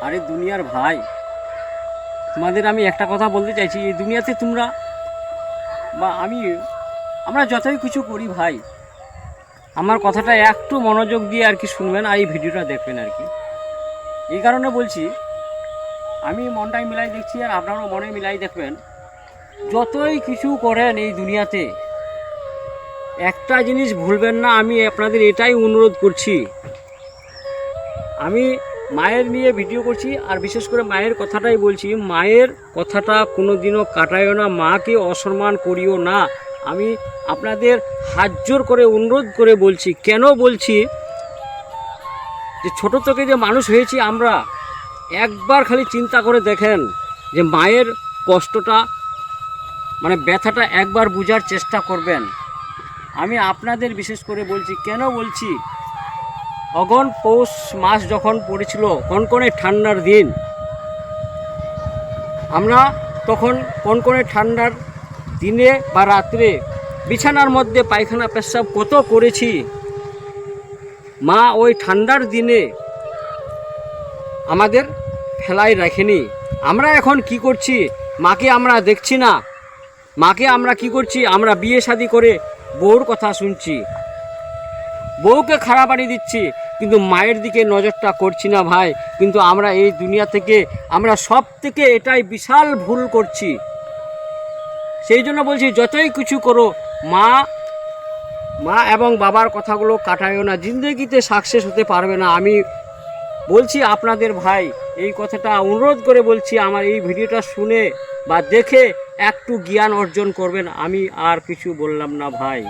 আরে দুনিয়ার ভাই, তোমাদের আমি একটা কথা বলতে চাইছি। এই দুনিয়াতে তোমরা বা আমরা যতই কিছু করি ভাই, আমার কথাটা একটু মনোযোগ দিয়ে আর কি শুনবেন, আর এই ভিডিওটা দেখবেন আর কি। এই কারণে বলছি, আমি মনটাই মিলাই দেখছি আর আপনারাও মনে মিলাই দেখবেন। যতই কিছু করেন এই দুনিয়াতে, একটা জিনিস ভুলবেন না। আমি আপনাদের এটাই অনুরোধ করছি। আমি মায়ের নিয়ে ভিডিও করছি, আর বিশেষ করে মায়ের কথাটাই বলছি। মায়ের কথাটা কোনো দিনও কাটাইও না, মাকে অসম্মান করিও না। আমি আপনাদের হাত জোর করে অনুরোধ করে বলছি। কেন বলছি, যে ছোটো থেকে যে মানুষ হয়েছি আমরা, একবার খালি চিন্তা করে দেখেন যে মায়ের কষ্টটা, মানে ব্যথাটা একবার বোঝার চেষ্টা করবেন। আমি আপনাদের বিশেষ করে বলছি। কেন বলছি, অঘন পৌষ মাস যখন পড়েছিল, কনকনে ঠান্ডার দিন, আমরা তখন কনকনে ঠান্ডার দিনে বা রাত্রে বিছানার মধ্যে পায়খানা পেশাব কত করেছি। মা ওই ঠান্ডার দিনে আমাদের ফেলাই রাখেনি। আমরা এখন কি করছি, মাকে আমরা দেখছি না। মাকে আমরা কি করছি, আমরা বিয়ে শাদী করে বউর কথা শুনছি, বউকে খারাপ বানিয়ে দিচ্ছি, কিন্তু মায়ের দিকে নজরটা করছি না ভাই। কিন্তু আমরা এই দুনিয়া থেকে আমরা সব থেকে এটাই বিশাল ভুল করছি। সেই জন্য বলছি, যতই কিছু করো, মা এবং বাবার কথাগুলো কাটায়ও না, জিন্দগিতে সাকসেস হতে পারবে না। আমি বলছি আপনাদের ভাই, এই কথাটা অনুরোধ করে বলছি। আমার এই ভিডিওটা শুনে বা দেখে একটু জ্ঞান অর্জন করবেন। আমি আর কিছু বললাম না ভাই।